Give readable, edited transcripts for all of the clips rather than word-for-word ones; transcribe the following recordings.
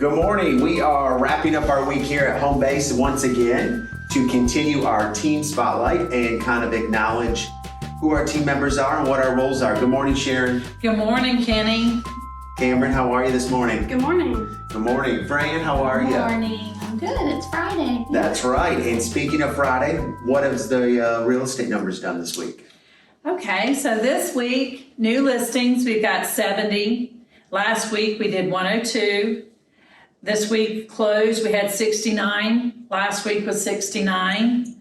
Good morning. We are wrapping up our week here at home base once again to continue our team spotlight and kind of acknowledge who our team members are and what our roles are. Good morning, Sharon. Good morning, Kenny. Camryn, how are you this morning? Good morning. Good morning. Fran, how are you? Good morning. I'm good. It's Friday. That's right. And speaking of Friday, what has the real estate numbers done this week? Okay, so this week, new listings, we've got 70. Last week, we did 102. This week closed, we had 69. Last week was 69.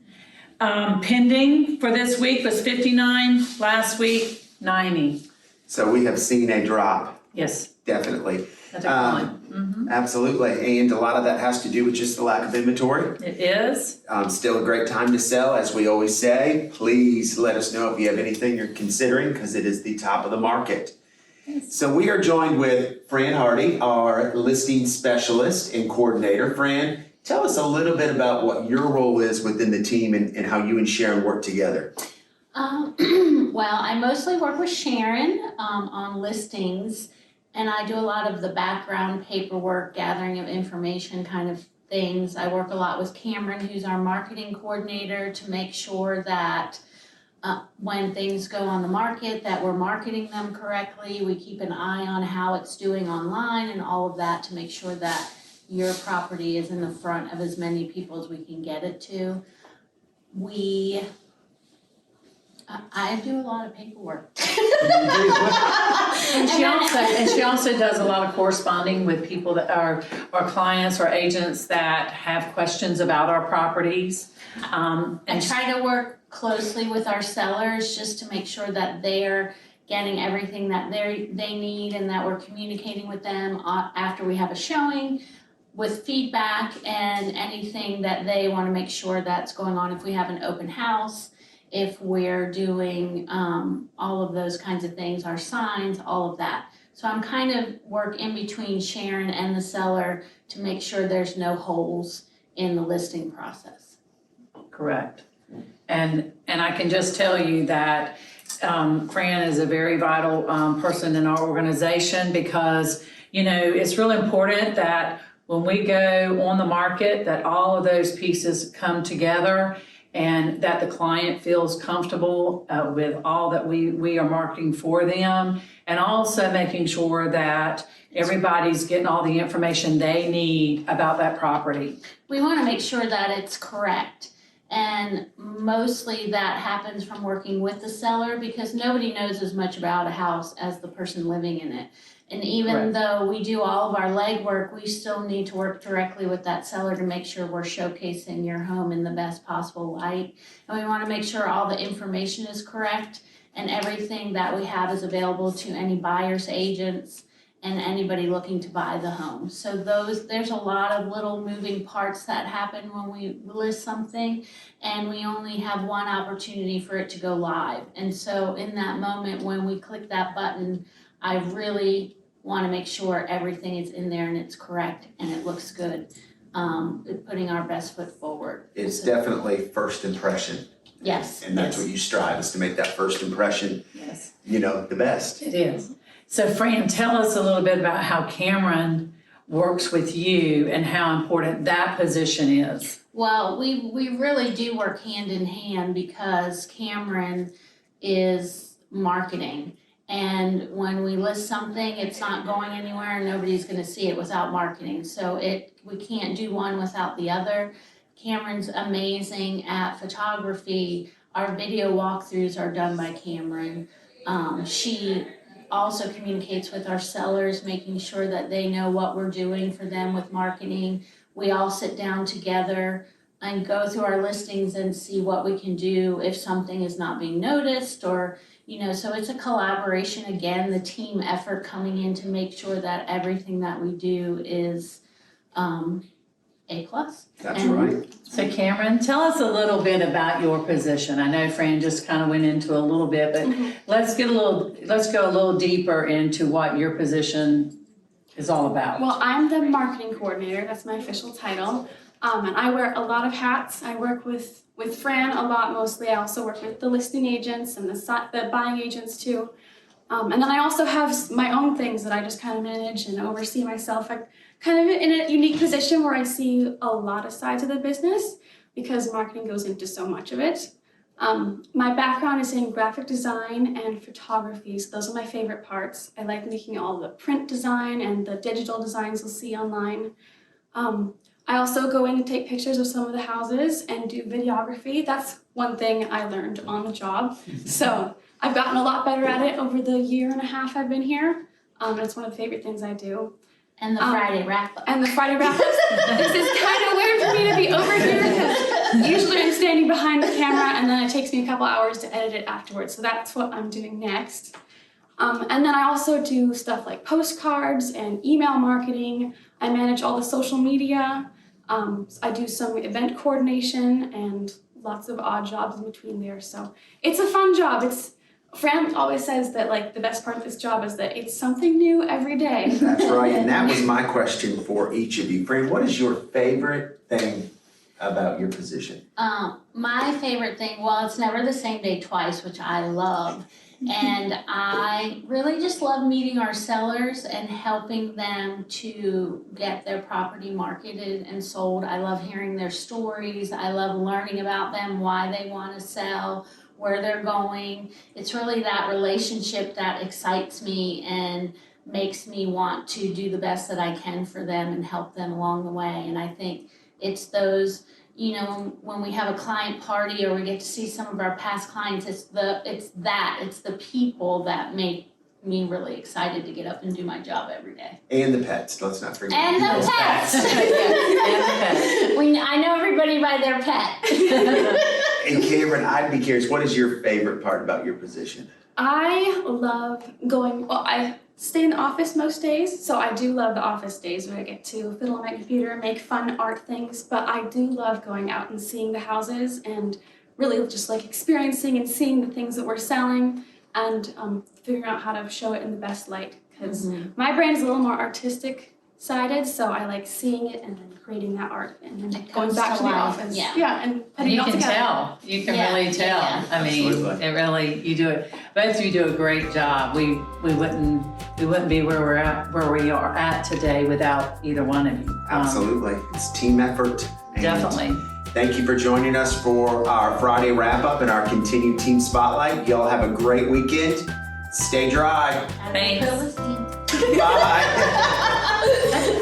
Pending for this week was 59. Last week, 90. So we have seen a drop. Yes, Definitely. a decline. Absolutely. And a lot of that has to do with just the lack of inventory. It is. Still a great time to sell, as we always say. Please let us know if you have anything you're considering, because it is the top of the market. Yes. So we are joined with Fran Hardy, our listing specialist and coordinator. Fran, tell us a little bit about what your role is within the team and how you and Sharon work together. Well, I mostly work with Sharon on listings, and I do a lot of the background paperwork, gathering of information kind of things. I work a lot with Camryn, who's our marketing coordinator, to make sure that when things go on the market, that we're marketing them correctly. We keep an eye on how it's doing online and all of that to make sure that your property is in the front of as many people as we can get it to. I do a lot of paperwork. And she also does a lot of corresponding with people that are clients or agents that have questions about our properties. I try to work closely with our sellers just to make sure that they're getting everything that they need and that we're communicating with them after we have a showing with feedback and anything that they want to make sure that's going on. If we have an open house, if we're doing all of those kinds of things, our signs, all of that. So I'm kind of work in between Sharon and the seller to make sure there's no holes in the listing process. Correct. And I can just tell you that Fran is a very vital person in our organization, because, you know, it's really important that when we go on the market, that all of those pieces come together and that the client feels comfortable with all that we are marketing for them, and also making sure that everybody's getting all the information they need about that property. We want to make sure that it's correct. And mostly that happens from working with the seller, because nobody knows as much about a house as the person living in it. And even though we do all of our legwork, we still need to work directly with that seller to make sure we're showcasing your home in the best possible light. And we want to make sure all the information is correct and everything that we have is available to any buyers, agents, and anybody looking to buy the home. So there's a lot of little moving parts that happen when we list something, and we only have one opportunity for it to go live. And so in that moment when we click that button, I really want to make sure everything is in there and it's correct and it looks good, putting our best foot forward. It's definitely first impression. Yes. And that's what you strive, is to make that first impression, Yes. the best. It is. So Fran, tell us a little bit about how Camryn works with you and how important that position is. Well, we really do work hand in hand, because Camryn is marketing. And when we list something, it's not going anywhere and nobody's going to see it without marketing. So we can't do one without the other. Camryn's amazing at photography. Our video walkthroughs are done by Camryn. She also communicates with our sellers, making sure that they know what we're doing for them with marketing. We all sit down together and go through our listings and see what we can do if something is not being noticed, or so it's a collaboration again, the team effort coming in to make sure that everything that we do is A+. That's right. So Camryn, tell us a little bit about your position. I know Fran just kind of went into a little bit, but let's go a little deeper into what your position is all about. Well, I'm the marketing coordinator. That's my official title. And I wear a lot of hats. I work with Fran a lot mostly. I also work with the listing agents and the buying agents too. And then I also have my own things that I just kind of manage and oversee myself. I'm kind of in a unique position where I see a lot of sides of the business because marketing goes into so much of it. My background is in graphic design and photography, so those are my favorite parts. I like making all the print design and the digital designs you'll see online. I also go in and take pictures of some of the houses and do videography. That's one thing I learned on the job. So I've gotten a lot better at it over the year and a half I've been here. And it's one of the favorite things I do. And the Friday wrap-up. And the Friday wrap-ups. This is kind of weird for me to be over here because usually I'm standing behind the camera and then it takes me a couple hours to edit it afterwards. So that's what I'm doing next. And then I also do stuff like postcards and email marketing. I manage all the social media. I do some event coordination and lots of odd jobs in between there. So it's a fun job. Fran always says that like the best part of this job is that it's something new every day. That's right, and that was my question for each of you. Fran, what is your favorite thing about your position? My favorite thing, well, it's never the same day twice, which I love. And I really just love meeting our sellers and helping them to get their property marketed and sold. I love hearing their stories. I love learning about them, why they want to sell, where they're going. It's really that relationship that excites me and makes me want to do the best that I can for them and help them along the way. And I think it's those, you know, when we have a client party or we get to see some of our past clients, it's the people that make me really excited to get up and do my job every day. And the pets, let's not forget. And the pets. I know everybody by their pet. And Camryn, I'd be curious, what is your favorite part about your position? I love I stay in the office most days, so I do love the office days where I get to fiddle on my computer and make fun art things, but I do love going out and seeing the houses and really just like experiencing and seeing the things that we're selling and figuring out how to show it in the best light, because my brain is a little more artistic sided, so I like seeing it and then creating that art and then going back to the office. Yeah, and putting it all together. You can really tell. Yeah. I mean, Absolutely. it really, you do it. Both of you do a great job. We wouldn't be where we are at today without either one of you. Absolutely, it's team effort. And Definitely. thank you for joining us for our Friday wrap up and our continued team spotlight. Y'all have a great weekend. Stay dry. Thanks. Bye.